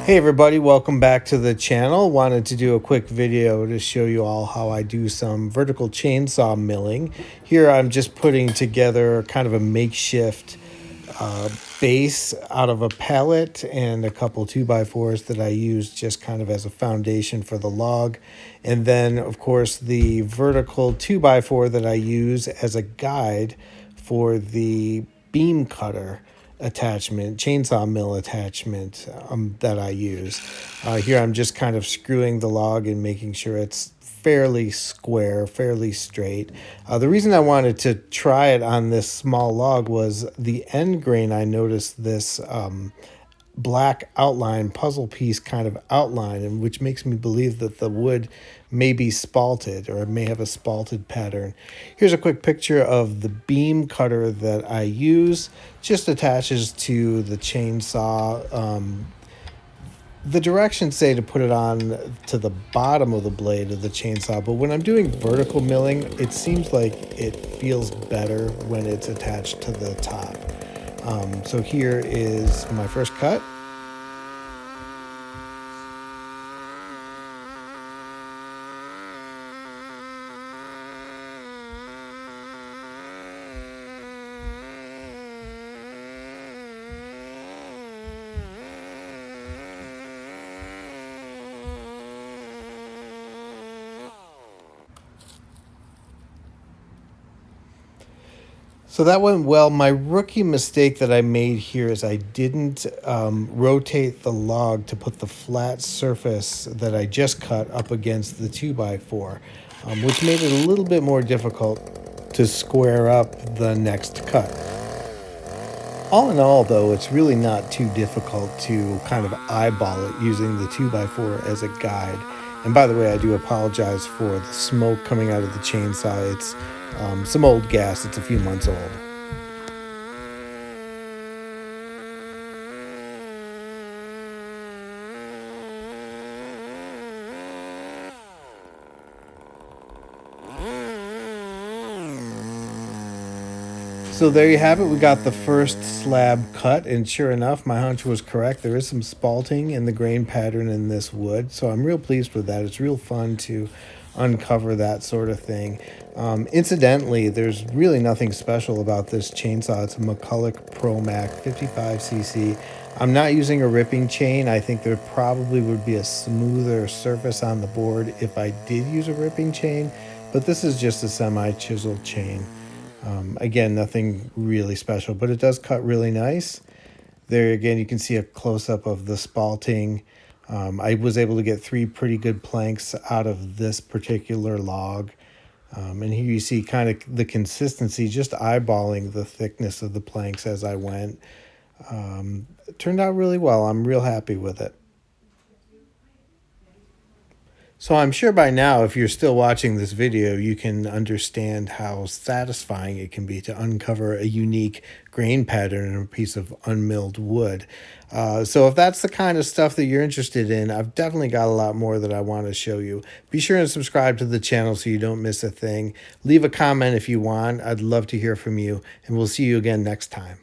Hey everybody, welcome back to the channel. Wanted to do a quick video to show you all how I do some vertical chainsaw milling. Here I'm just putting together kind of a makeshift base out of a pallet and a couple 2x4s that I use just kind of as a foundation for the log. And then of course the vertical 2x4 that I use as a guide for the beam cutter attachment, chainsaw mill attachment that I use. Here I'm just kind of screwing the log and making sure it's fairly square, fairly straight. The reason I wanted to try it on this small log was the end grain. I noticed this black outline, puzzle piece kind of outline, and which makes me believe that the wood may be spalted or it may have a spalted pattern. Here's a quick picture of the beam cutter that I use. Just attaches to the chainsaw. The directions say to put it on to the bottom of the blade of the chainsaw, but when I'm doing vertical milling, it seems like it feels better when it's attached to the top. So here is my first cut. So that went well. My rookie mistake that I made here is I didn't rotate the log to put the flat surface that I just cut up against the 2x4, which made it a little bit more difficult to square up the next cut. All in all, though, it's really not too difficult to kind of eyeball it using the 2x4 as a guide. And by the way, I do apologize for the smoke coming out of the chainsaw. It's some old gas. It's a few months old. So there you have it. We got the first slab cut, and sure enough, my hunch was correct. There is some spalting in the grain pattern in this wood, so I'm real pleased with that. It's real fun to uncover that sort of thing. Incidentally, there's really nothing special about this chainsaw. It's a McCulloch Pro Mac 55cc. I'm not using a ripping chain. I think there probably would be a smoother surface on the board if I did use a ripping chain, but this is just a semi-chiseled chain. Again, nothing really special, but it does cut really nice. There again, you can see a close-up of the spalting. I was able to get 3 pretty good planks out of this particular log. And here you see kind of the consistency, just eyeballing the thickness of the planks as I went. It turned out really well. I'm real happy with it. So I'm sure by now, if you're still watching this video, you can understand how satisfying it can be to uncover a unique grain pattern in a piece of unmilled wood. So if that's the kind of stuff that you're interested in, I've definitely got a lot more that I want to show you. Be sure and subscribe to the channel so you don't miss a thing. Leave a comment if you want. I'd love to hear from you, and we'll see you again next time.